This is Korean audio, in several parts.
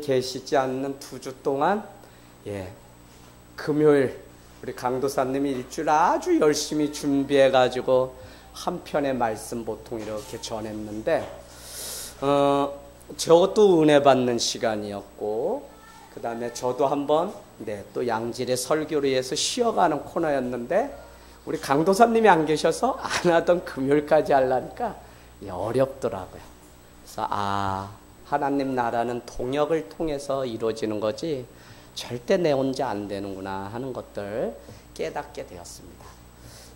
계시지 않는 2주 동안 금요일 우리 강도사님이 일주일 아주 열심히 준비해가지고 한 편의 말씀 보통 이렇게 전했는데 저것도 은혜 받는 시간이었고 그 다음에 저도 한번 또 양질의 설교를 위해서 쉬어가는 코너였는데 우리 강도사님이 안 계셔서 안 하던 금요일까지 하려니까 어렵더라고요. 그래서 하나님 나라는 통역을 통해서 이루어지는 거지 절대 내 혼자 안 되는구나 하는 것들 깨닫게 되었습니다.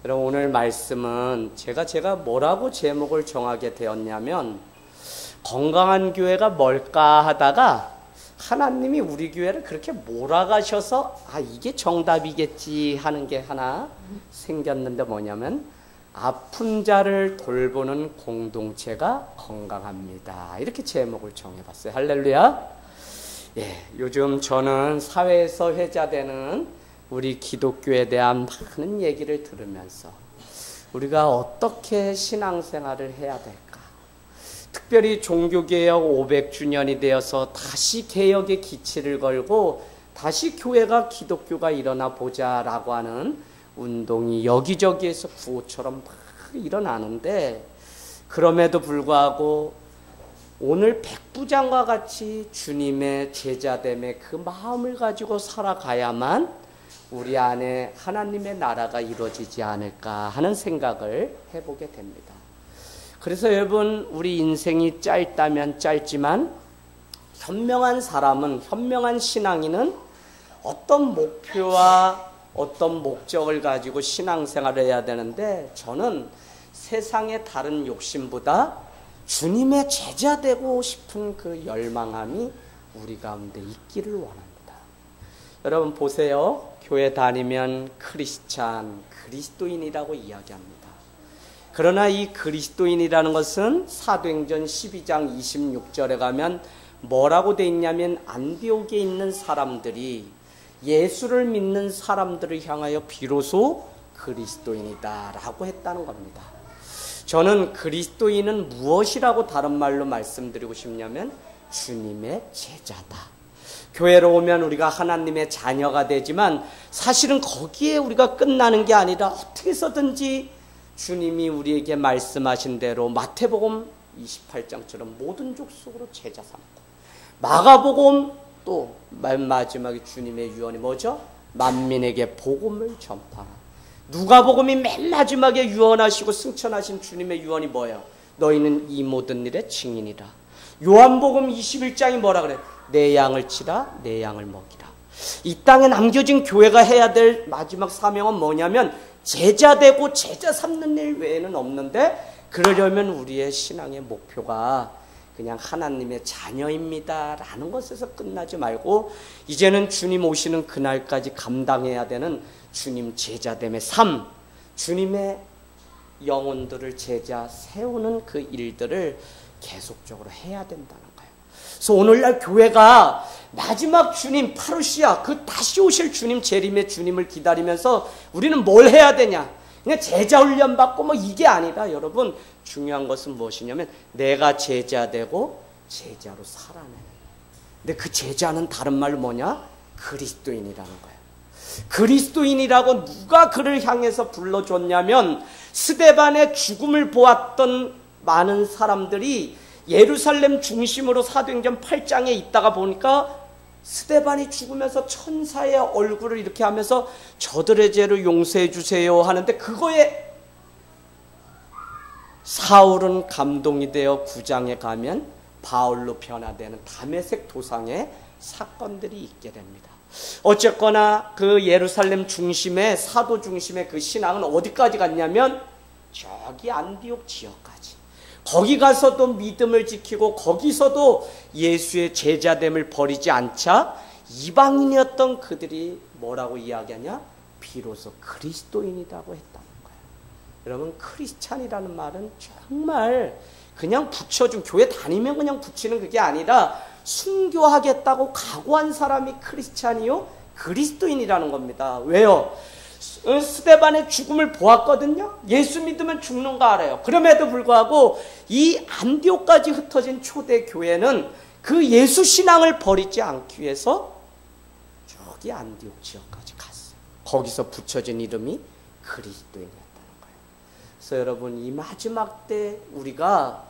여러분 오늘 말씀은 제가 뭐라고 제목을 정하게 되었냐면 건강한 교회가 뭘까 하다가 하나님이 우리 교회를 그렇게 몰아가셔서 이게 정답이겠지 하는 게 하나 생겼는데 뭐냐면 아픈 자를 돌보는 공동체가 건강합니다. 이렇게 제목을 정해봤어요. 할렐루야. 요즘 저는 사회에서 회자되는 우리 기독교에 대한 많은 얘기를 들으면서 우리가 어떻게 신앙생활을 해야 될까? 특별히 종교개혁 500주년이 되어서 다시 개혁의 기치를 걸고 다시 교회가 기독교가 일어나 보자라고 하는 운동이 여기저기에서 구호처럼 막 일어나는데 그럼에도 불구하고 오늘 백부장과 같이 주님의 제자됨의 그 마음을 가지고 살아가야만 우리 안에 하나님의 나라가 이루어지지 않을까 하는 생각을 해보게 됩니다. 그래서 여러분 우리 인생이 짧다면 짧지만 현명한 사람은 현명한 신앙인은 어떤 목표와 어떤 목적을 가지고 신앙생활을 해야 되는데 저는 세상의 다른 욕심보다 주님의 제자 되고 싶은 그 열망함이 우리 가운데 있기를 원합니다. 여러분 보세요. 교회 다니면 크리스찬, 그리스도인이라고 이야기합니다. 그러나 이 그리스도인이라는 것은 사도행전 12장 26절에 가면 뭐라고 돼 있냐면 안디옥에 있는 사람들이 예수를 믿는 사람들을 향하여 비로소 그리스도인이다 라고 했다는 겁니다. 저는 그리스도인은 무엇이라고 다른 말로 말씀드리고 싶냐면 주님의 제자다. 교회로 오면 우리가 하나님의 자녀가 되지만 사실은 거기에 우리가 끝나는 게 아니라 어떻게 해서든지 주님이 우리에게 말씀하신 대로 마태복음 28장처럼 모든 족속으로 제자 삼고 마가복음 또 맨 마지막에 주님의 유언이 뭐죠? 만민에게 복음을 전파하라. 누가복음이 맨 마지막에 유언하시고 승천하신 주님의 유언이 뭐예요? 너희는 이 모든 일의 증인이라. 요한복음 21장이 뭐라 그래? 내 양을 치라, 내 양을 먹이라. 이 땅에 남겨진 교회가 해야 될 마지막 사명은 뭐냐면 제자 되고 제자 삼는 일 외에는 없는데 그러려면 우리의 신앙의 목표가 그냥 하나님의 자녀입니다 라는 것에서 끝나지 말고 이제는 주님 오시는 그날까지 감당해야 되는 주님 제자됨의 삶, 주님의 영혼들을 제자 세우는 그 일들을 계속적으로 해야 된다는 거예요. 그래서 오늘날 교회가 마지막 주님 파루시아 그 다시 오실 주님 재림의 주님을 기다리면서 우리는 뭘 해야 되냐? 그냥 제자 훈련 받고 뭐 이게 아니라 여러분 중요한 것은 무엇이냐면 내가 제자 되고 제자로 살아내는. 근데 그 제자는 다른 말로 뭐냐? 그리스도인이라는 거예요. 그리스도인이라고 누가 그를 향해서 불러줬냐면 스데반의 죽음을 보았던 많은 사람들이 예루살렘 중심으로 사도행전 8장에 있다가 보니까 스데반이 죽으면서 천사의 얼굴을 이렇게 하면서 저들의 죄를 용서해 주세요 하는데 그거에 사울은 감동이 되어 구장에 가면 바울로 변화되는 다메섹 도상의 사건들이 있게 됩니다. 어쨌거나 그 예루살렘 중심의 사도 중심의 그 신앙은 어디까지 갔냐면 저기 안디옥 지역까지. 거기 가서도 믿음을 지키고 거기서도 예수의 제자됨을 버리지 않자 이방인이었던 그들이 뭐라고 이야기하냐? 비로소 그리스도인이라고 했다는 거예요. 여러분 크리스찬이라는 말은 정말 그냥 붙여준 교회 다니면 그냥 붙이는 그게 아니라 순교하겠다고 각오한 사람이 크리스찬이요? 그리스도인이라는 겁니다. 왜요? 스데반의 죽음을 보았거든요. 예수 믿으면 죽는 거 알아요. 그럼에도 불구하고 이 안디옥까지 흩어진 초대 교회는 그 예수 신앙을 버리지 않기 위해서 저기 안디옥 지역까지 갔어요. 거기서 붙여진 이름이 그리스도인이었다는 거예요. 그래서 여러분, 이 마지막 때 우리가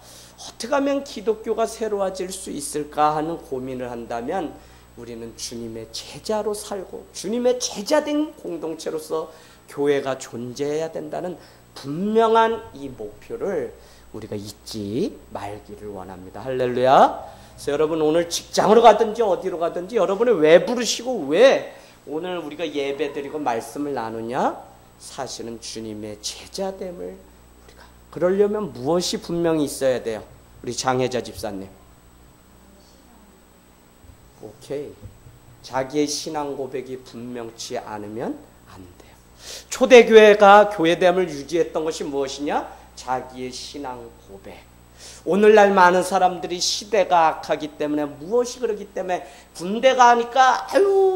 어떻게 하면 기독교가 새로워질 수 있을까 하는 고민을 한다면 우리는 주님의 제자로 살고 주님의 제자된 공동체로서 교회가 존재해야 된다는 분명한 이 목표를 우리가 잊지 말기를 원합니다. 할렐루야. 그래서 여러분, 오늘 직장으로 가든지 어디로 가든지 여러분을 왜 부르시고 왜 오늘 우리가 예배드리고 말씀을 나누냐? 사실은 주님의 제자됨을 우리가 그러려면 무엇이 분명히 있어야 돼요? 우리 장혜자 집사님. 오케이. 자기의 신앙 고백이 분명치 않으면 안 돼요. 초대교회가 교회됨을 유지했던 것이 무엇이냐? 자기의 신앙 고백. 오늘날 많은 사람들이 시대가 악하기 때문에 무엇이 그러기 때문에 군대 가니까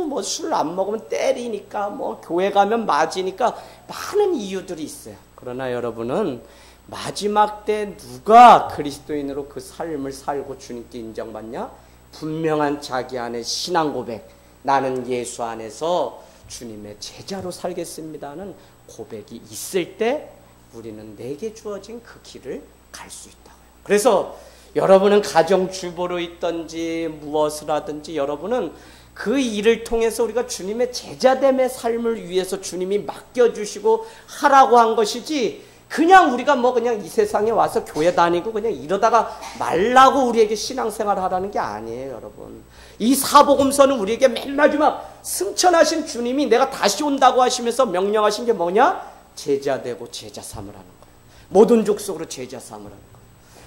뭐 술 안 먹으면 때리니까 뭐 교회 가면 맞으니까 많은 이유들이 있어요. 그러나 여러분은 마지막 때 누가 그리스도인으로 그 삶을 살고 주님께 인정받냐? 분명한 자기 안에 신앙 고백, 나는 예수 안에서 주님의 제자로 살겠습니다는 고백이 있을 때 우리는 내게 주어진 그 길을 갈 수 있다고요. 그래서 여러분은 가정주부로 있든지 무엇을 하든지 여러분은 그 일을 통해서 우리가 주님의 제자됨의 삶을 위해서 주님이 맡겨주시고 하라고 한 것이지, 그냥 우리가 그냥 이 세상에 와서 교회 다니고 그냥 이러다가 말라고 우리에게 신앙생활 하라는 게 아니에요, 여러분. 이 사복음서는 우리에게 맨 마지막 승천하신 주님이 내가 다시 온다고 하시면서 명령하신 게 뭐냐? 제자되고 제자 삼으라는 거예요. 모든 족속으로 제자 삼으라는 거예요.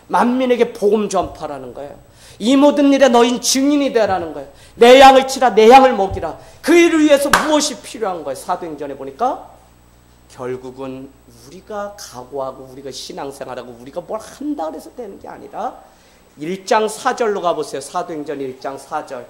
만민에게 복음 전파라는 거예요. 이 모든 일에 너희는 증인이 되라는 거예요. 내 양을 치라, 내 양을 먹이라. 그 일을 위해서 무엇이 필요한 거예요? 사도행전에 보니까 결국은 우리가 각오하고 우리가 신앙생활하고 우리가 뭘 한다 그래서 되는 게 아니라 1장 4절로 가보세요. 사도행전 1장 4절.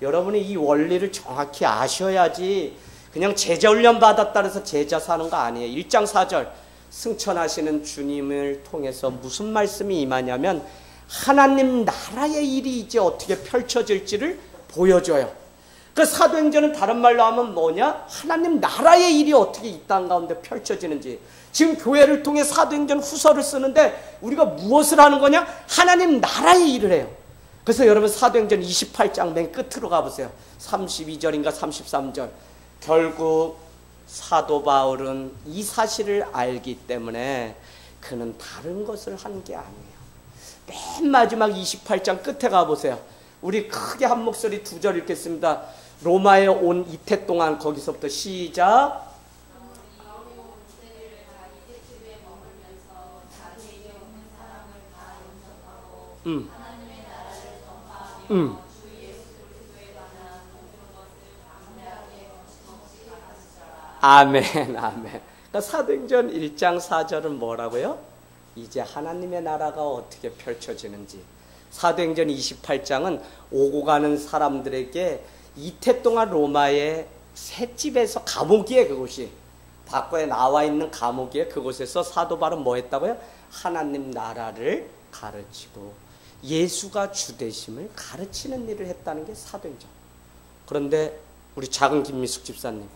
여러분이 이 원리를 정확히 아셔야지 그냥 제자훈련 받았다 해서 제자 사는 거 아니에요. 1장 4절. 승천하시는 주님을 통해서 무슨 말씀이 임하냐면 하나님 나라의 일이 이제 어떻게 펼쳐질지를 보여줘요. 그 사도행전은 다른 말로 하면 뭐냐? 하나님 나라의 일이 어떻게 이 땅 가운데 펼쳐지는지. 지금 교회를 통해 사도행전 후서를 쓰는데 우리가 무엇을 하는 거냐? 하나님 나라의 일을 해요. 그래서 여러분 사도행전 28장 맨 끝으로 가보세요. 32절인가 33절. 결국 사도 바울은 이 사실을 알기 때문에 그는 다른 것을 한 게 아니에요. 맨 마지막 28장 끝에 가보세요. 우리 크게 한 목소리 2절 읽겠습니다. 로마에 온 이태 동안, 거기서부터 시작. 아멘, 아멘. 그러니까 사도행전 1장 4절은 뭐라고요? 이제 하나님의 나라가 어떻게 펼쳐지는지. 사도행전 28장은 오고 가는 사람들에게 이태 동안 로마의 셋집에서 감옥이에요. 그곳이 밖에 나와 있는 감옥이에요. 그곳에서 사도 바울은 뭐 했다고요? 하나님 나라를 가르치고 예수가 주되심을 가르치는 일을 했다는 게 사도행전. 그런데 우리 작은 김미숙 집사님,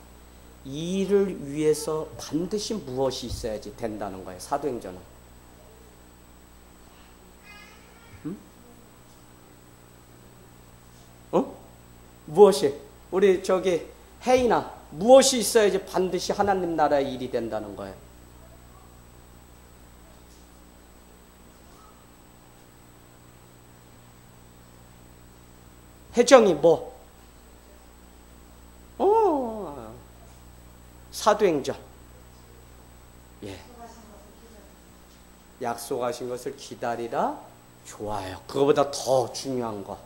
이 일을 위해서 반드시 무엇이 있어야지 된다는 거예요. 사도행전은. 무엇이? 우리 저기 혜인아, 무엇이 있어야지 반드시 하나님 나라의 일이 된다는 거예요? 혜정이 뭐? 사도행전. 예. 약속하신 것을 기다리라. 좋아요. 그거보다 더 중요한 거.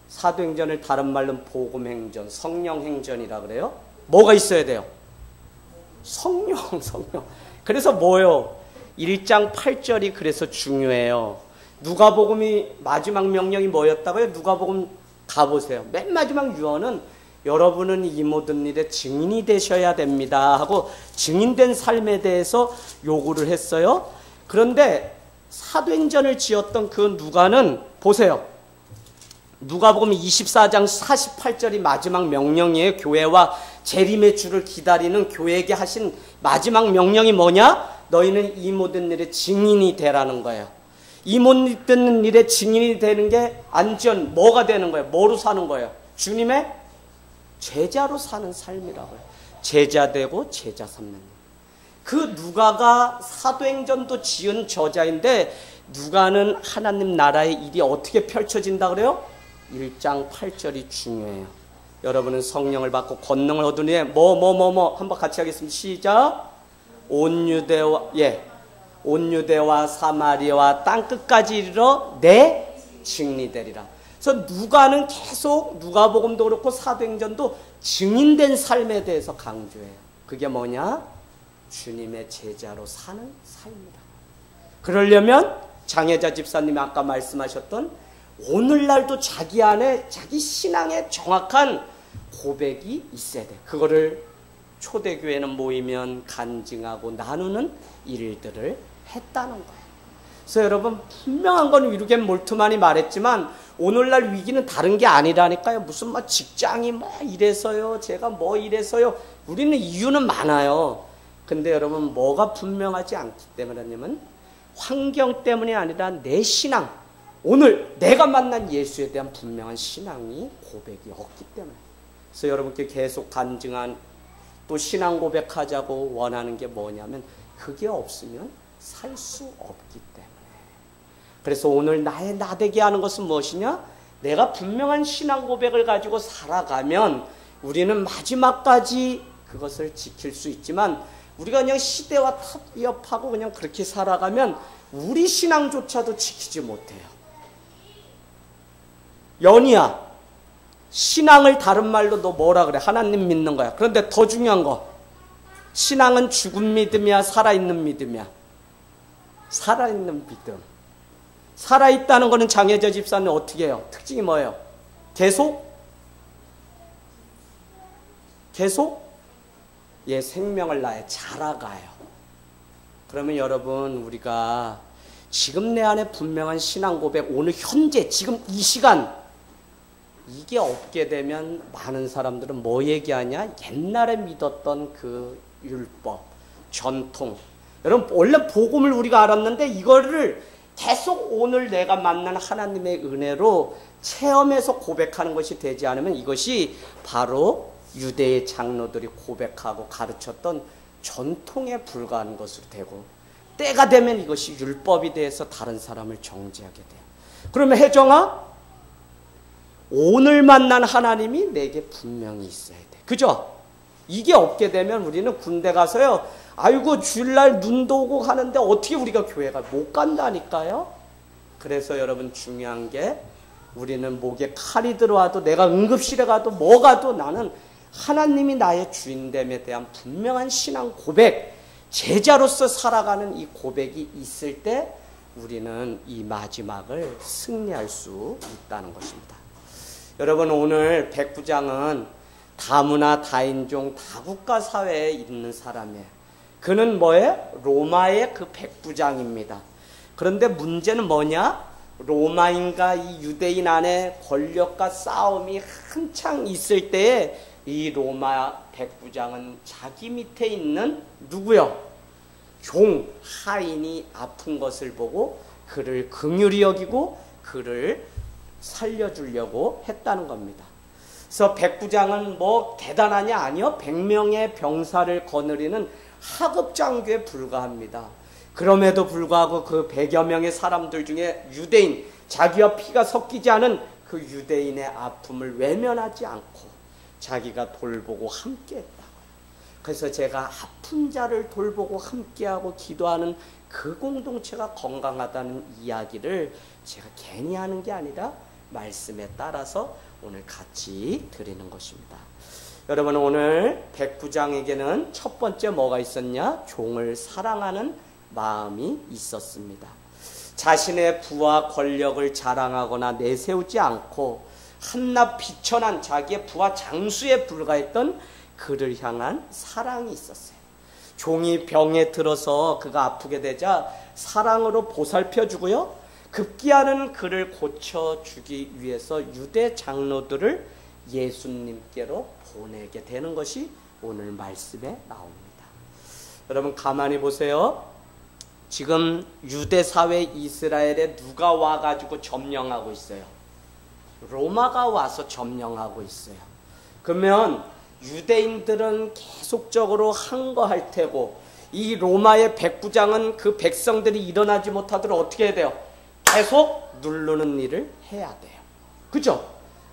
사도행전을 다른 말로는 복음행전, 성령행전이라 그래요. 뭐가 있어야 돼요? 성령. 그래서 뭐요? 1장 8절이 그래서 중요해요. 누가복음이 마지막 명령이 뭐였다고요? 누가복음 가보세요. 맨 마지막 유언은 여러분은 이 모든 일에 증인이 되셔야 됩니다 하고 증인된 삶에 대해서 요구를 했어요. 그런데 사도행전을 지었던 그 누가는 보세요. 누가복음 24장 48절이 마지막 명령이에요. 교회와 재림의 주를 기다리는 교회에게 하신 마지막 명령이 뭐냐? 너희는 이 모든 일의 증인이 되라는 거예요. 이 모든 일의 증인이 되는 게 안전 뭐가 되는 거예요? 뭐로 사는 거예요? 주님의 제자로 사는 삶이라고요. 제자 되고 제자 삼는 일. 그 누가가 사도행전도 지은 저자인데 누가는 하나님 나라의 일이 어떻게 펼쳐진다 그래요? 1장 8절이 중요해요. 여러분은 성령을 받고 권능을 얻은 후에 한번 같이 하겠습니다. 시작. 온 유대와 사마리아와 땅끝까지 이르러 내 증인이 되리라. 그래서 누가는 계속 누가복음도 그렇고 사도행전도 증인된 삶에 대해서 강조해요. 그게 뭐냐? 주님의 제자로 사는 삶이다. 그러려면 장혜자 집사님이 아까 말씀하셨던 오늘날도 자기 안에 자기 신앙의 정확한 고백이 있어야 돼. 그거를 초대교회는 모이면 간증하고 나누는 일들을 했다는 거예요. 그래서 여러분 분명한 건 위루겐 몰트만이 말했지만 오늘날 위기는 다른 게 아니라니까요. 무슨 직장이 이래서요. 제가 이래서요. 우리는 이유는 많아요. 근데 여러분 뭐가 분명하지 않기 때문이냐면 환경 때문이 아니라 내 신앙, 오늘 내가 만난 예수에 대한 분명한 신앙이 고백이 없기 때문에. 그래서 여러분께 계속 간증한 또 신앙 고백하자고 원하는 게 뭐냐면 그게 없으면 살 수 없기 때문에. 그래서 오늘 나의 나되게 하는 것은 무엇이냐? 내가 분명한 신앙 고백을 가지고 살아가면 우리는 마지막까지 그것을 지킬 수 있지만 우리가 그냥 시대와 타협하고 그냥 그렇게 살아가면 우리 신앙조차도 지키지 못해요. 연희야, 신앙을 다른 말로 너 뭐라 그래? 하나님 믿는 거야. 그런데 더 중요한 거, 신앙은 죽은 믿음이야? 살아있는 믿음이야? 살아있는 믿음. 살아있다는 거는 장혜자 집사는 어떻게 해요? 특징이 뭐예요? 계속 생명을 나에 자라가요. 그러면 여러분 우리가 지금 내 안에 분명한 신앙 고백, 오늘 현재 지금 이 시간 이게 없게 되면 많은 사람들은 뭐 얘기하냐? 옛날에 믿었던 그 율법, 전통. 여러분 원래 복음을 우리가 알았는데 이거를 계속 오늘 내가 만난 하나님의 은혜로 체험해서 고백하는 것이 되지 않으면 이것이 바로 유대의 장로들이 고백하고 가르쳤던 전통에 불과한 것으로 되고 때가 되면 이것이 율법이 돼서 다른 사람을 정죄하게 돼요. 그러면 혜정아, 오늘 만난 하나님이 내게 분명히 있어야 돼. 그죠? 이게 없게 되면 우리는 군대 가서요, 아이고 주일날 눈도 오고 하는데 어떻게 우리가 교회가 못 간다니까요. 그래서 여러분 중요한 게 우리는 목에 칼이 들어와도 내가 응급실에 가도 뭐 가도 나는 하나님이 나의 주인됨에 대한 분명한 신앙 고백, 제자로서 살아가는 이 고백이 있을 때 우리는 이 마지막을 승리할 수 있다는 것입니다. 여러분 오늘 백부장은 다문화, 다인종, 다국가 사회에 있는 사람이에요. 그는 뭐예요? 로마의 그 백부장입니다. 그런데 문제는 뭐냐? 로마인과 이 유대인 안에 권력과 싸움이 한창 있을 때에 이 로마 백부장은 자기 밑에 있는 누구요? 종, 하인이 아픈 것을 보고 그를 긍휼히 여기고 그를 살려주려고 했다는 겁니다. 그래서 백부장은 뭐 대단하냐? 아니요. 100명의 병사를 거느리는 하급장교에 불과합니다. 그럼에도 불구하고 그 100여 명의 사람들 중에 유대인, 자기와 피가 섞이지 않은 그 유대인의 아픔을 외면하지 않고 자기가 돌보고 함께했다고요. 그래서 제가 아픈 자를 돌보고 함께하고 기도하는 그 공동체가 건강하다는 이야기를 제가 괜히 하는 게 아니라 말씀에 따라서 오늘 같이 드리는 것입니다. 여러분 오늘 백부장에게는 첫 번째 뭐가 있었냐? 종을 사랑하는 마음이 있었습니다. 자신의 부와 권력을 자랑하거나 내세우지 않고 한낱 비천한 자기의 부와 장수에 불과했던 그를 향한 사랑이 있었어요. 종이 병에 들어서 그가 아프게 되자 사랑으로 보살펴주고요. 급기야는 그를 고쳐주기 위해서 유대 장로들을 예수님께로 보내게 되는 것이 오늘 말씀에 나옵니다. 여러분 가만히 보세요. 지금 유대 사회 이스라엘에 누가 와가지고 점령하고 있어요? 로마가 와서 점령하고 있어요. 그러면 유대인들은 계속적으로 항거할 테고 이 로마의 백부장은 그 백성들이 일어나지 못하도록 어떻게 해야 돼요? 계속 누르는 일을 해야 돼요. 그죠?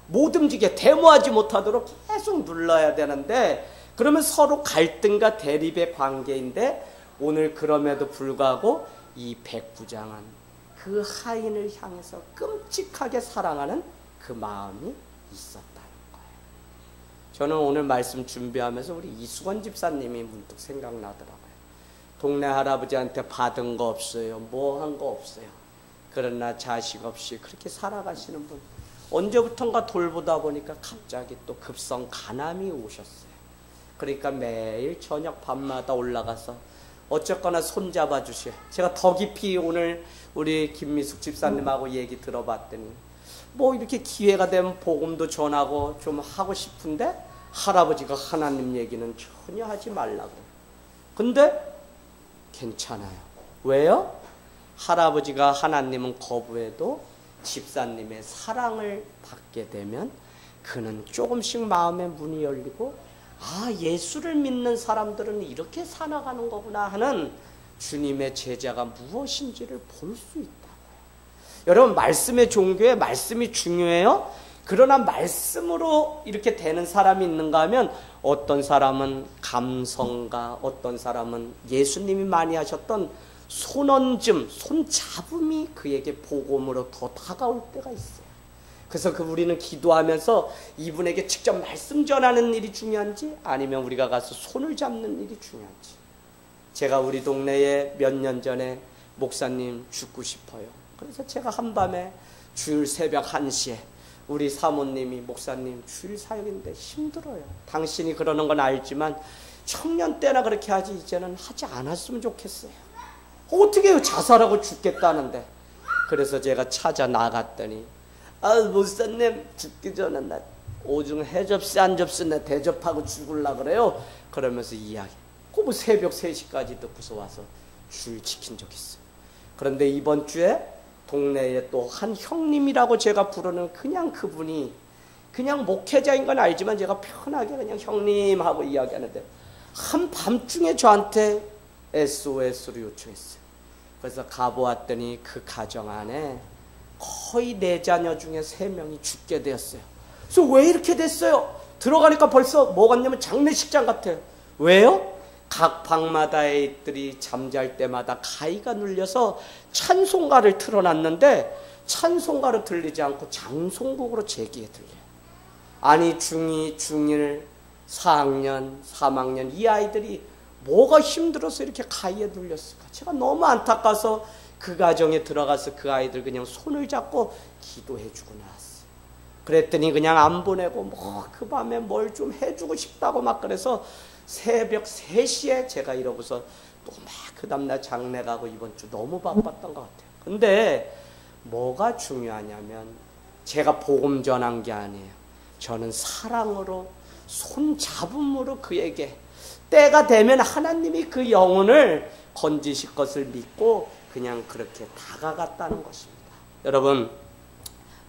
못 움직여 데모하지 못하도록 계속 눌러야 되는데 그러면 서로 갈등과 대립의 관계인데 오늘 그럼에도 불구하고 이 백부장은 그 하인을 향해서 끔찍하게 사랑하는 그 마음이 있었다는 거예요. 저는 오늘 말씀 준비하면서 우리 이수건 집사님이 문득 생각나더라고요. 동네 할아버지한테 받은 거 없어요. 뭐 한 거 없어요. 그러나 자식 없이 그렇게 살아가시는 분. 언제부턴가 돌보다 보니까 갑자기 또 급성 간암이 오셨어요. 그러니까 매일 저녁 밤마다 올라가서 어쨌거나 손잡아 주셔. 제가 더 깊이 오늘 우리 김미숙 집사님하고 얘기 들어봤더니 뭐 이렇게 기회가 되면 복음도 전하고 좀 하고 싶은데 할아버지가 하나님 얘기는 전혀 하지 말라고. 근데 괜찮아요. 왜요? 할아버지가 하나님은 거부해도 집사님의 사랑을 받게 되면 그는 조금씩 마음의 문이 열리고 아, 예수를 믿는 사람들은 이렇게 살아가는 거구나 하는 주님의 제자가 무엇인지를 볼 수 있다고요. 여러분 말씀의 종교에 말씀이 중요해요. 그러나 말씀으로 이렇게 되는 사람이 있는가 하면 어떤 사람은 감성가, 어떤 사람은 예수님이 많이 하셨던 손얹음, 손잡음이 그에게 복음으로 더 다가올 때가 있어요. 그래서 우리는 기도하면서 이분에게 직접 말씀 전하는 일이 중요한지 아니면 우리가 가서 손을 잡는 일이 중요한지. 제가 우리 동네에 몇 년 전에 목사님 죽고 싶어요. 그래서 제가 한밤에 주일 새벽 1시에 우리 사모님이 목사님 주일 사역인데 힘들어요. 당신이 그러는 건 알지만 청년 때나 그렇게 하지 이제는 하지 않았으면 좋겠어요. 어떻게 해요? 자살하고 죽겠다는데. 그래서 제가 찾아 나갔더니 아 목사님 죽기 전에 나 오중 해접시 안 접시 나 대접하고 죽을라 그래요. 그러면서 이야기. 그 뭐 새벽 3시까지 듣고서 와서 주일 지킨 적 있어요. 그런데 이번 주에 동네에 또 한 형님이라고 제가 부르는 그냥 그분이 그냥 목회자인 건 알지만 제가 편하게 그냥 형님 하고 이야기하는데 한밤중에 저한테 SOS를 요청했어요. 그래서 가보았더니 그 가정 안에 거의 4자녀 중에 3명이 죽게 되었어요. 그래서 왜 이렇게 됐어요? 들어가니까 벌써 뭐 같냐면 장례식장 같아요. 왜요? 각 방마다 애들이 잠잘 때마다 가위가 눌려서 찬송가를 틀어놨는데 찬송가로 들리지 않고 장송곡으로 제기에 들려요. 아니 중2, 중1, 4학년, 3학년 이 아이들이 뭐가 힘들어서 이렇게 가위에 눌렸을까? 제가 너무 안타까워서 그 가정에 들어가서 그 아이들 그냥 손을 잡고 기도해주고 나왔어요. 그랬더니 그냥 안 보내고 뭐 그 밤에 뭘 좀 해주고 싶다고 막 그래서 새벽 3시에 제가 이러고서 또 막 그 다음날 장례 가고 이번 주 너무 바빴던 것 같아요. 근데 뭐가 중요하냐면 제가 복음 전한 게 아니에요. 저는 사랑으로 손잡음으로 그에게 때가 되면 하나님이 그 영혼을 건지실 것을 믿고 그냥 그렇게 다가갔다는 것입니다. 여러분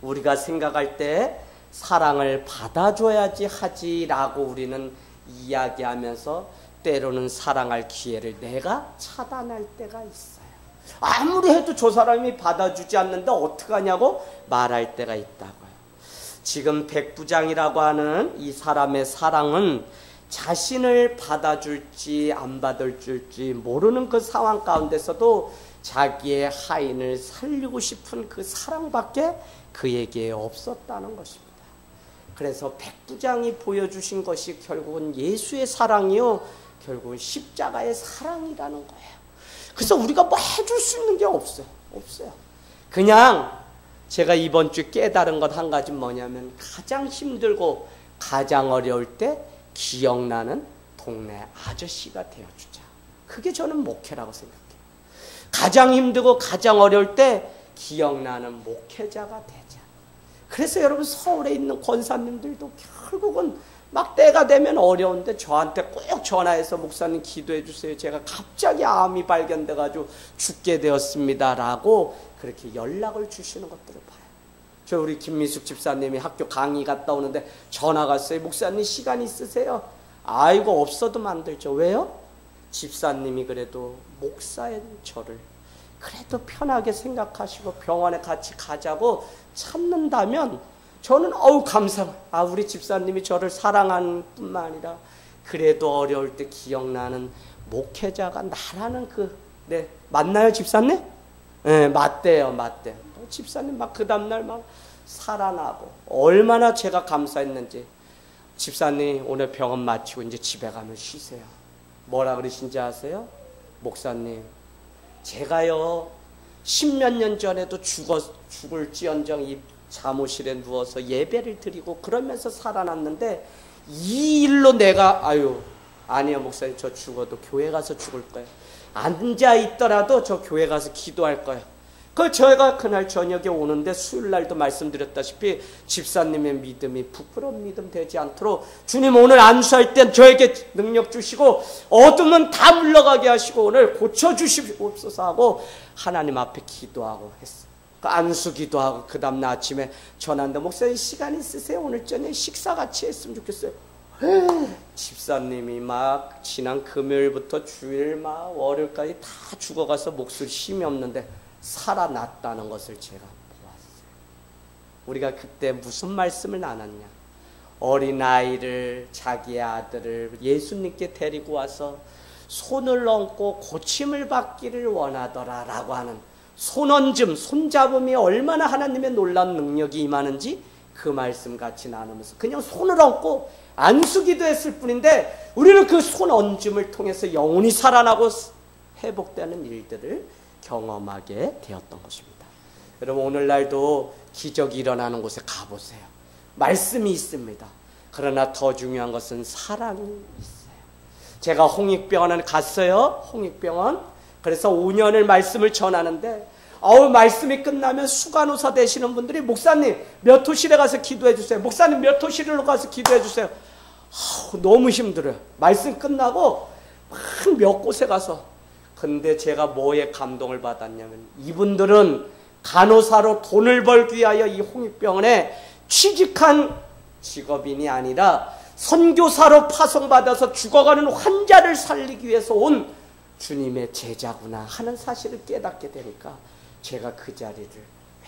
우리가 생각할 때 사랑을 받아줘야지 하지라고 우리는 이야기하면서 때로는 사랑할 기회를 내가 차단할 때가 있어요. 아무리 해도 저 사람이 받아주지 않는데 어떡하냐고 말할 때가 있다고요. 지금 백부장이라고 하는 이 사람의 사랑은 자신을 받아줄지 안 받아줄지 모르는 그 상황 가운데서도 자기의 하인을 살리고 싶은 그 사랑밖에 그에게 없었다는 것입니다. 그래서 백부장이 보여주신 것이 결국은 예수의 사랑이요, 결국은 십자가의 사랑이라는 거예요. 그래서 우리가 뭐 해줄 수 있는 게 없어요. 그냥 제가 이번 주 깨달은 것 한 가지 뭐냐면 가장 힘들고 가장 어려울 때 기억나는 동네 아저씨가 되어주자. 그게 저는 목회라고 생각해요. 가장 힘들고 가장 어려울 때 기억나는 목회자가 되자. 그래서 여러분 서울에 있는 권사님들도 결국은 막 때가 되면 어려운데 저한테 꼭 전화해서 목사님 기도해 주세요. 제가 갑자기 암이 발견돼가지고 죽게 되었습니다라고 그렇게 연락을 주시는 것들을 봐요. 저 우리 김미숙 집사님이 학교 강의 갔다 오는데 전화가 왔어요. 목사님 시간 있으세요? 아이고 없어도 만들죠. 왜요? 집사님이 그래도 목사인 저를 그래도 편하게 생각하시고 병원에 같이 가자고 찾는다면 저는 감사해요. 우리 집사님이 저를 사랑하는 뿐만 아니라 그래도 어려울 때 기억나는 목회자가 나라는 네, 맞나요 집사님? 네, 맞대요. 집사님 막 그 다음날 막 살아나고 얼마나 제가 감사했는지. 집사님 오늘 병원 마치고 이제 집에 가면 쉬세요. 뭐라 그러신지 아세요? 목사님 제가요 10몇 년 전에도 죽을지언정 이 사무실에 누워서 예배를 드리고 그러면서 살아났는데 이 일로 내가 아니요 목사님 저 죽어도 교회 가서 죽을 거예요. 앉아 있더라도 저 교회 가서 기도할 거예요. 저희가 그날 저녁에 오는데 수요일날도 말씀드렸다시피 집사님의 믿음이 부끄러운 믿음 되지 않도록 주님 오늘 안수할 땐 저에게 능력 주시고 어둠은 다 물러가게 하시고 오늘 고쳐주시옵소서 하고 하나님 앞에 기도하고 했어요. 안수 기도하고 그 다음날 아침에 전화한다. 목사님 시간 있으세요? 오늘 저녁에 식사 같이 했으면 좋겠어요. 집사님이 막 지난 금요일부터 주일 막 월요일까지 다 죽어가서 목소리 힘이 없는데 살아났다는 것을 제가 보았어요. 우리가 그때 무슨 말씀을 나눴냐? 어린아이를 자기의 아들을 예수님께 데리고 와서 손을 얹고 고침을 받기를 원하더라 라고 하는 손얹음, 손잡음이 얼마나 하나님의 놀라운 능력이 임하는지 그 말씀 같이 나누면서 그냥 손을 얹고 안수기도 했을 뿐인데 우리는 그 손얹음을 통해서 영혼이 살아나고 회복되는 일들을 경험하게 되었던 것입니다. 여러분 오늘날도 기적이 일어나는 곳에 가보세요. 말씀이 있습니다. 그러나 더 중요한 것은 사랑이 있어요. 제가 홍익병원에 갔어요. 홍익병원. 그래서 5년을 말씀을 전하는데 말씀이 끝나면 수간호사 되시는 분들이 목사님 몇 호실에 가서 기도해 주세요. 목사님 몇 호실로 가서 기도해 주세요. 너무 힘들어요. 말씀 끝나고 막 몇 곳에 가서. 근데 제가 뭐에 감동을 받았냐면 이분들은 간호사로 돈을 벌기 위하여 이 홍익병원에 취직한 직업인이 아니라 선교사로 파송받아서 죽어가는 환자를 살리기 위해서 온 주님의 제자구나 하는 사실을 깨닫게 되니까 제가 그 자리를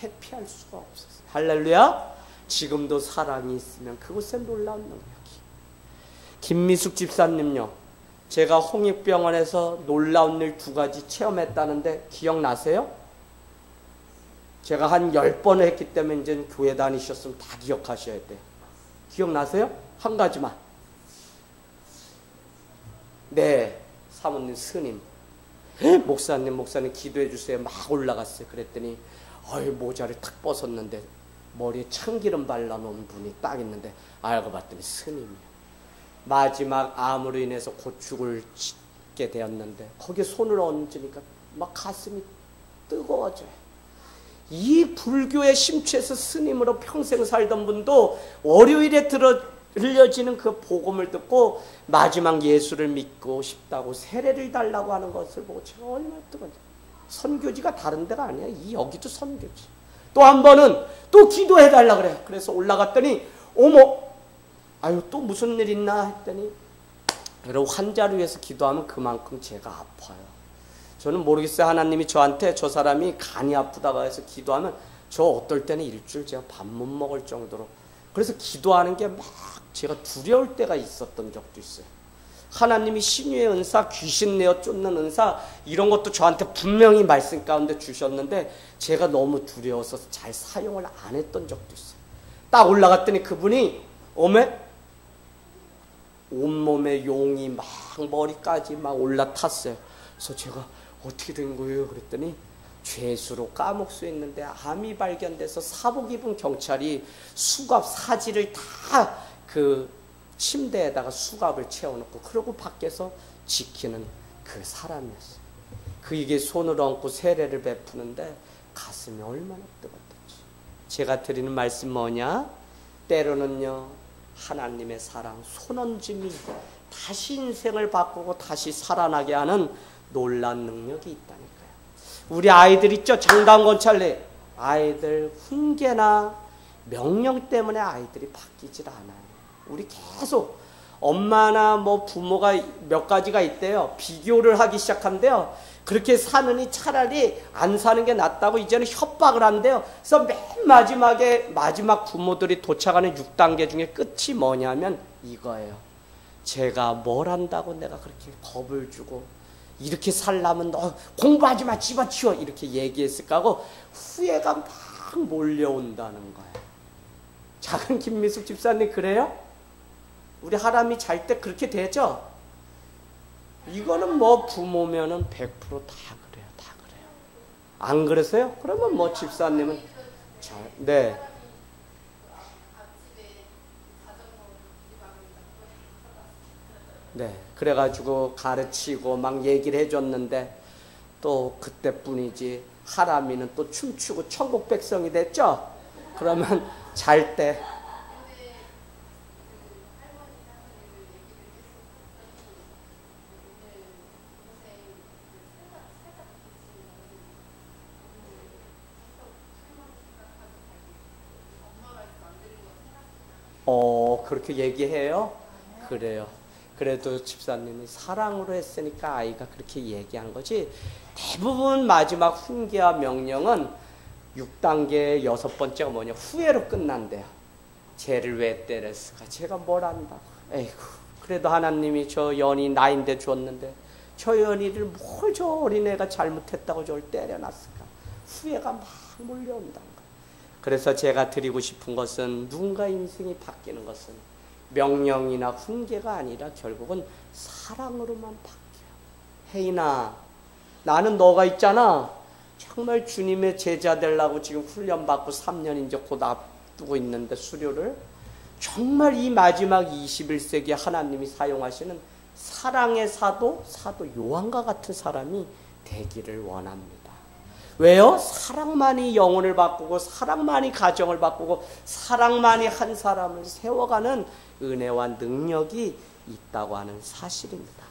회피할 수가 없었어요. 할렐루야. 지금도 사랑이 있으면 그곳에 놀라운 능력이. 김미숙 집사님요. 제가 홍익병원에서 놀라운 일 2가지 체험했다는데 기억나세요? 제가 한 10번을 했기 때문에 이제 교회 다니셨으면 다 기억하셔야 돼요. 기억나세요? 한 가지만. 네, 사모님 스님. 목사님 기도해 주세요. 막 올라갔어요. 그랬더니 모자를 탁 벗었는데 머리에 참기름 발라놓은 분이 딱 있는데 알고 봤더니 스님이에요. 마지막 암으로 인해서 곧 죽을 짓게 되었는데 거기에 손을 얹으니까 막 가슴이 뜨거워져요. 이 불교에 심취해서 스님으로 평생 살던 분도 월요일에 들려지는 그 복음을 듣고 마지막 예수를 믿고 싶다고 세례를 달라고 하는 것을 보고 제가 얼마나 뜨거운지. 선교지가 다른 데가 아니야. 여기도 선교지. 또 한 번은 또 기도해달라 그래요. 그래서 올라갔더니 또 무슨 일 있나 했더니 여러분 환자를 위해서 기도하면 그만큼 제가 아파요. 저는 모르겠어요. 하나님이 저한테 저 사람이 간이 아프다고 해서 기도하면 저 어떨 때는 일주일 제가 밥 못 먹을 정도로 그래서 기도하는 게 막 제가 두려울 때가 있었던 적도 있어요. 하나님이 신유의 은사, 귀신 내어 쫓는 은사 이런 것도 저한테 분명히 말씀 가운데 주셨는데 제가 너무 두려워서 잘 사용을 안 했던 적도 있어요. 딱 올라갔더니 그분이 온몸에 용이 막 머리까지 막 올라탔어요. 그래서 제가 어떻게 된 거예요? 그랬더니 죄수로 까목수에 있는데 암이 발견돼서 사복 입은 경찰이 수갑 사지를 다 그 침대에다가 수갑을 채워놓고 그러고 밖에서 지키는 그 사람이었어요. 그에게 손을 얹고 세례를 베푸는데 가슴 가슴이 얼마나 뜨겁든지. 제가 드리는 말씀 뭐냐? 때로는요, 하나님의 사랑, 손얹음이 다시 인생을 바꾸고 다시 살아나게 하는 놀라운 능력이 있다니까요. 우리 아이들 있죠? 장단건찰리 아이들 훈계나 명령 때문에 아이들이 바뀌질 않아요. 우리 계속 엄마나 뭐 부모가 몇 가지가 있대요. 비교를 하기 시작한대요. 그렇게 사느니 차라리 안 사는 게 낫다고 이제는 협박을 한대요. 그래서 맨 마지막 부모들이 도착하는 6단계 중에 끝이 뭐냐면 이거예요. 제가 뭘 한다고 내가 그렇게 겁을 주고 이렇게 살려면 너 공부하지 마, 집어치워 이렇게 얘기했을까 하고 후회가 막 몰려온다는 거예요. 작은 김미숙 집사님 그래요? 우리 하람이 잘 때 그렇게 되죠? 이거는 뭐 부모면은 100% 다 그래요. 다 그래요. 안 그러세요? 그러면 뭐 집사님은 네. 네. 그래가지고 가르치고 막 얘기를 해줬는데 또 그때뿐이지 하람이는 또 춤추고 천국 백성이 됐죠? 그러면 잘 때 그렇게 얘기해요? 그래요. 그래도 집사님이 사랑으로 했으니까 아이가 그렇게 얘기한 거지. 대부분 마지막 훈계와 명령은 6단계 6번째가 뭐냐? 후회로 끝난대요. 쟤를 왜 때렸을까? 제가 뭘 안다고. 에이구, 그래도 하나님이 저 연이 나인데 줬는데 저 연이를 뭘 저 어린애가 잘못했다고 저를 때려놨을까? 후회가 막 몰려온다는 거예요. 그래서 제가 드리고 싶은 것은 누군가 인생이 바뀌는 것은 명령이나 훈계가 아니라 결국은 사랑으로만 바뀌어요. 혜인아, 나는 너가 있잖아. 정말 주님의 제자 되려고 지금 훈련받고 3년 이제 곧 앞두고 있는데 수료를 정말 이 마지막 21세기에 하나님이 사용하시는 사랑의 사도 요한과 같은 사람이 되기를 원합니다. 왜요? 사랑만이 영혼을 바꾸고 사랑만이 가정을 바꾸고 사랑만이 한 사람을 세워가는 은혜와 능력이 있다고 하는 사실입니다.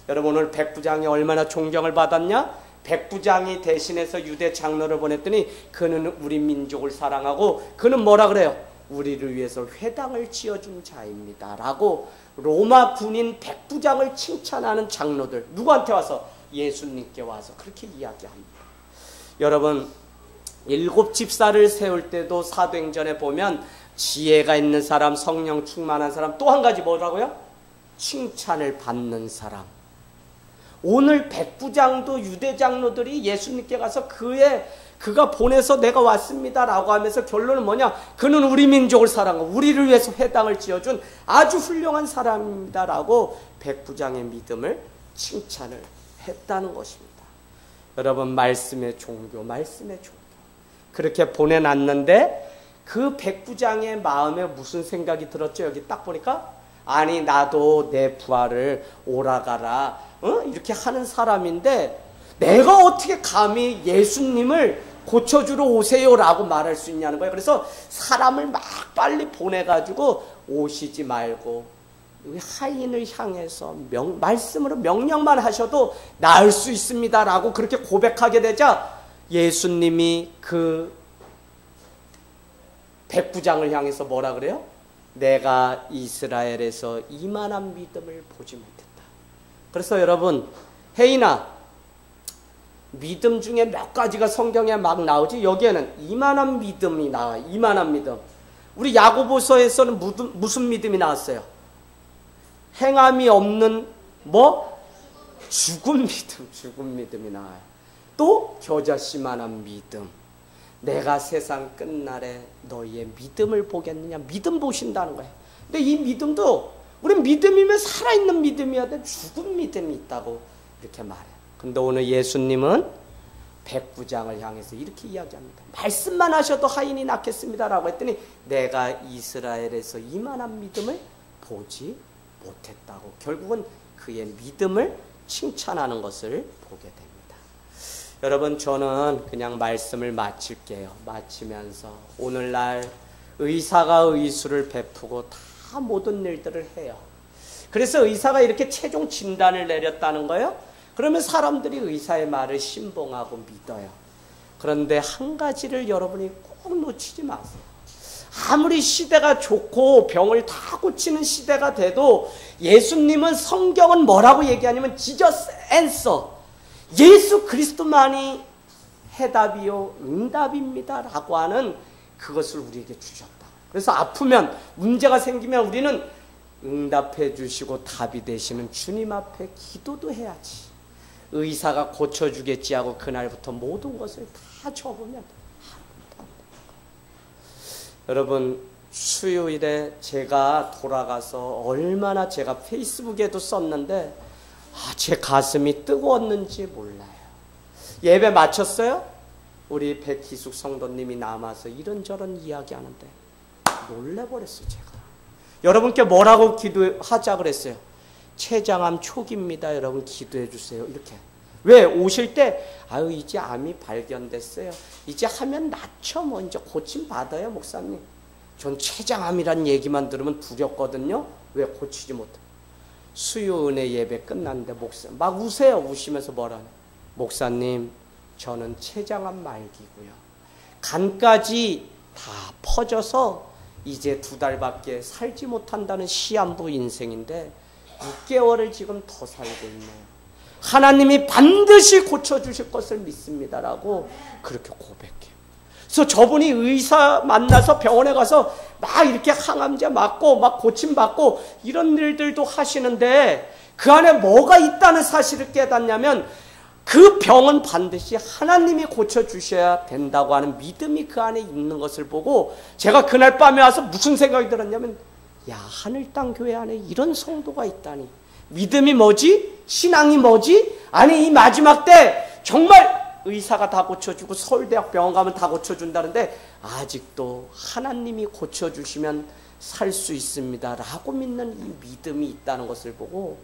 여러분 오늘 백부장이 얼마나 존경을 받았냐? 백부장이 대신해서 유대 장로를 보냈더니 그는 우리 민족을 사랑하고 그는 뭐라 그래요? 우리를 위해서 회당을 지어준 자입니다 라고 로마 군인 백부장을 칭찬하는 장로들 누구한테 와서? 예수님께 와서 그렇게 이야기합니다. 여러분 7 집사를 세울 때도 사도행전에 보면 지혜가 있는 사람, 성령 충만한 사람, 또 한 가지 뭐라고요? 칭찬을 받는 사람. 오늘 백부장도 유대 장로들이 예수님께 가서 그가 보내서 내가 왔습니다 라고 하면서 결론은 뭐냐? 그는 우리 민족을 사랑하고 우리를 위해서 회당을 지어준 아주 훌륭한 사람입니다 라고 백부장의 믿음을 칭찬을 했다는 것입니다. 여러분 말씀의 종교. 그렇게 보내놨는데 그 백부장의 마음에 무슨 생각이 들었죠? 여기 딱 보니까 아니 나도 내 부하를 오라가라 이렇게 하는 사람인데 내가 어떻게 감히 예수님을 고쳐주러 오세요라고 말할 수 있냐는 거예요. 그래서 사람을 막 빨리 보내가지고 오시지 말고 하인을 향해서 말씀으로 명령만 하셔도 나을 수 있습니다 라고 그렇게 고백하게 되자 예수님이 그 백부장을 향해서 뭐라 그래요? 내가 이스라엘에서 이만한 믿음을 보지 못했다. 그래서 여러분 혜인아 믿음 중에 몇 가지가 성경에 막 나오지 여기에는 이만한 믿음이 나와. 이만한 믿음. 우리 야고보서에서는 무슨 믿음이 나왔어요? 행함이 없는 죽은 믿음이 나와요. 또 겨자씨만한 믿음. 내가 세상 끝날에 너희의 믿음을 보겠느냐. 믿음 보신다는 거예요. 근데 이 믿음도 우리 믿음이면 살아있는 믿음이어야 돼. 죽은 믿음이 있다고 이렇게 말해요. 근데 오늘 예수님은 백부장을 향해서 이렇게 이야기합니다. 말씀만 하셔도 하인이 낫겠습니다 라고 했더니 내가 이스라엘에서 이만한 믿음을 보지 못했다고 결국은 그의 믿음을 칭찬하는 것을 보게 됩니다. 여러분, 저는 그냥 말씀을 마칠게요. 마치면서 오늘날 의사가 의술을 베푸고 다 모든 일들을 해요. 그래서 의사가 이렇게 최종 진단을 내렸다는 거예요. 그러면 사람들이 의사의 말을 신봉하고 믿어요. 그런데 한 가지를 여러분이 꼭 놓치지 마세요. 아무리 시대가 좋고 병을 다 고치는 시대가 돼도 예수님은, 성경은 뭐라고 얘기하냐면 Jesus answer, 예수 그리스도만이 해답이요 응답입니다 라고 하는 그것을 우리에게 주셨다. 그래서 아프면, 문제가 생기면 우리는 응답해 주시고 답이 되시는 주님 앞에 기도도 해야지. 의사가 고쳐주겠지 하고 그날부터 모든 것을 다 접으면 여러분, 수요일에 제가 돌아가서 얼마나, 제가 페이스북에도 썼는데 제 가슴이 뜨거웠는지 몰라요. 예배 마쳤어요? 우리 백희숙 성도님이 남아서 이런저런 이야기하는데 놀래버렸어요. 제가 여러분께 뭐라고 기도하자 그랬어요? 췌장암 초기입니다. 여러분 기도해 주세요. 이렇게. 왜? 오실 때 이제 암이 발견됐어요. 이제 하면 낫죠. 뭐 이제 고침 받아요, 목사님. 전 췌장암이란 얘기만 들으면 두렵거든요. 왜? 고치지 못해. 수요 은혜 예배 끝났는데 목사 막 우세요. 우시면서 뭐라네? 목사님, 저는 췌장암 말기고요. 간까지 다 퍼져서 이제 2달밖에 살지 못한다는 시한부 인생인데 6개월을 지금 더 살고 있네요. 하나님이 반드시 고쳐주실 것을 믿습니다라고 그렇게 고백해요. 그래서 저분이 의사 만나서 병원에 가서 막 이렇게 항암제 맞고 막 고침받고 이런 일들도 하시는데 그 안에 뭐가 있다는 사실을 깨닫냐면 그 병은 반드시 하나님이 고쳐주셔야 된다고 하는 믿음이 그 안에 있는 것을 보고 제가 그날 밤에 와서 무슨 생각이 들었냐면, 야, 하늘 땅 교회 안에 이런 성도가 있다니. 믿음이 뭐지? 신앙이 뭐지? 아니, 이 마지막 때 정말 의사가 다 고쳐주고 서울대학 병원 가면 다 고쳐준다는데 아직도 하나님이 고쳐주시면 살 수 있습니다 라고 믿는 이 믿음이 있다는 것을 보고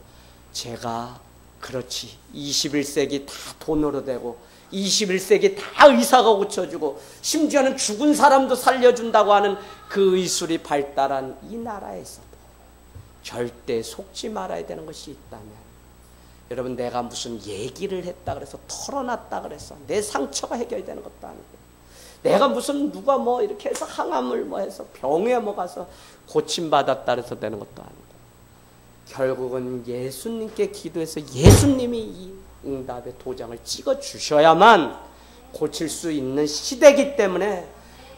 제가, 그렇지, 21세기 다 돈으로 되고 21세기 다 의사가 고쳐주고 심지어는 죽은 사람도 살려준다고 하는 그 의술이 발달한 이 나라에서도 절대 속지 말아야 되는 것이 있다면, 여러분, 내가 무슨 얘기를 했다 그래서 털어놨다 그래서 내 상처가 해결되는 것도 아니고, 내가 무슨 누가 뭐 이렇게 해서 항암을 뭐 해서 병에 뭐 가서 고침받았다 그래서 되는 것도 아니고, 결국은 예수님께 기도해서 예수님이 이 응답의 도장을 찍어 주셔야만 고칠 수 있는 시대이기 때문에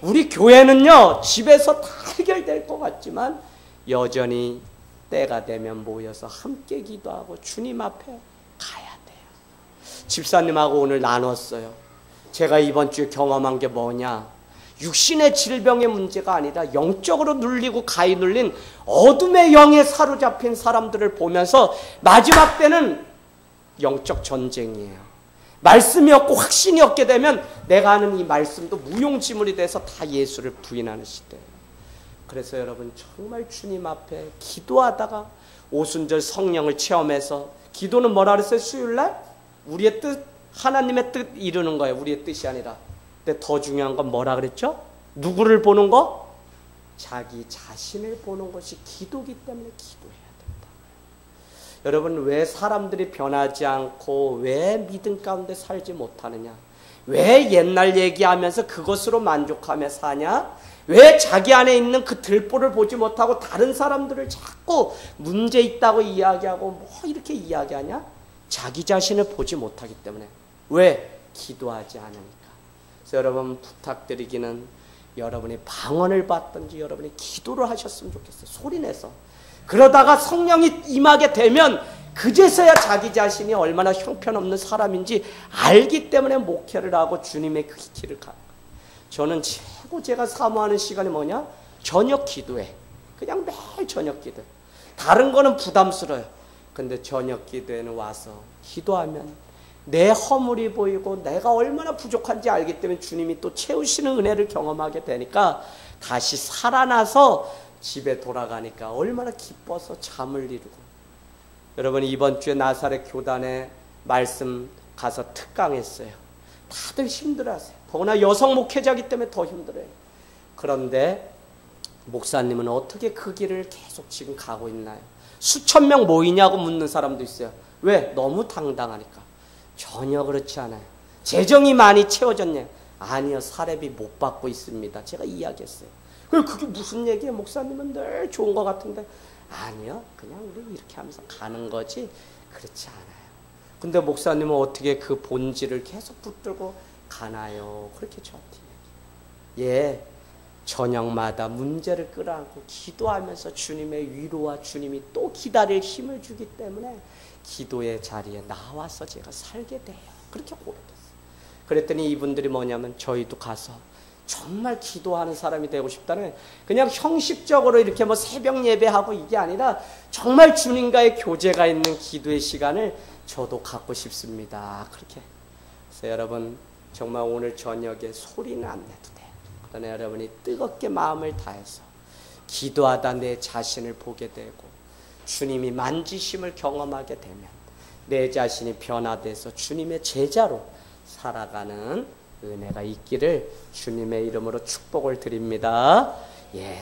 우리 교회는요, 집에서 다 해결될 것 같지만 여전히 때가 되면 모여서 함께 기도하고 주님 앞에 가야 돼요. 집사님하고 오늘 나눴어요. 제가 이번 주에 경험한 게 뭐냐, 육신의 질병의 문제가 아니라 영적으로 눌리고 가히 눌린 어둠의 영에 사로잡힌 사람들을 보면서 마지막 때는 영적 전쟁이에요. 말씀이 없고 확신이 없게 되면 내가 하는 이 말씀도 무용지물이 돼서 다 예수를 부인하는 시대예요. 그래서 여러분, 정말 주님 앞에 기도하다가 오순절 성령을 체험해서, 기도는 뭐라 그랬어요? 수요일날? 우리의 뜻, 하나님의 뜻 이루는 거예요. 우리의 뜻이 아니라. 근데 더 중요한 건 뭐라 그랬죠? 누구를 보는 거? 자기 자신을 보는 것이 기도기 때문에 기도해야 된다. 여러분, 왜 사람들이 변하지 않고 왜 믿음 가운데 살지 못하느냐? 왜 옛날 얘기하면서 그것으로 만족하며 사냐? 왜 자기 안에 있는 그 들보를 보지 못하고 다른 사람들을 자꾸 문제 있다고 이야기하고 뭐 이렇게 이야기하냐? 자기 자신을 보지 못하기 때문에. 왜? 기도하지 않으니까. 그래서 여러분, 부탁드리기는 여러분이 방언을 받든지 여러분이 기도를 하셨으면 좋겠어요. 소리내서. 그러다가 성령이 임하게 되면 그제서야 자기 자신이 얼마나 형편없는 사람인지 알기 때문에 목회를 하고 주님의 그 길을 가는 거예요. 저는 최고 제가 사모하는 시간이 뭐냐? 저녁 기도회. 그냥 매일 저녁 기도회. 다른 거는 부담스러워요. 근데 저녁 기도회는 와서 기도하면 내 허물이 보이고 내가 얼마나 부족한지 알기 때문에 주님이 또 채우시는 은혜를 경험하게 되니까 다시 살아나서 집에 돌아가니까 얼마나 기뻐서 잠을 이루고. 여러분, 이번 주에 나사렛 교단에 말씀 가서 특강했어요. 다들 힘들어하세요. 더구나 여성 목회자이기 때문에 더 힘들어요. 그런데 목사님은 어떻게 그 길을 계속 지금 가고 있나요? 수천 명 모이냐고 묻는 사람도 있어요. 왜? 너무 당당하니까. 전혀 그렇지 않아요. 재정이 많이 채워졌냐? 아니요, 사례비 못 받고 있습니다. 제가 이야기했어요. 그게 무슨 얘기예요? 목사님은 늘 좋은 것 같은데. 아니요, 그냥 우리 이렇게 하면서 가는 거지 그렇지 않아요. 근데 목사님은 어떻게 그 본질을 계속 붙들고 가나요? 그렇게 저한테 예, 저녁마다 문제를 끌어안고 기도하면서 주님의 위로와 주님이 또 기다릴 힘을 주기 때문에 기도의 자리에 나와서 제가 살게 돼요. 그렇게 고백했어요. 그랬더니 이분들이 뭐냐면 저희도 가서 정말 기도하는 사람이 되고 싶다는, 그냥 형식적으로 이렇게 뭐 새벽 예배하고 이게 아니라 정말 주님과의 교제가 있는 기도의 시간을 저도 갖고 싶습니다. 그렇게. 그래서 여러분 정말 오늘 저녁에 소리는 안 내도 돼요. 그러나 여러분이 뜨겁게 마음을 다해서 기도하다 내 자신을 보게 되고 주님이 만지심을 경험하게 되면 내 자신이 변화돼서 주님의 제자로 살아가는 은혜가 있기를 주님의 이름으로 축복을 드립니다. 예.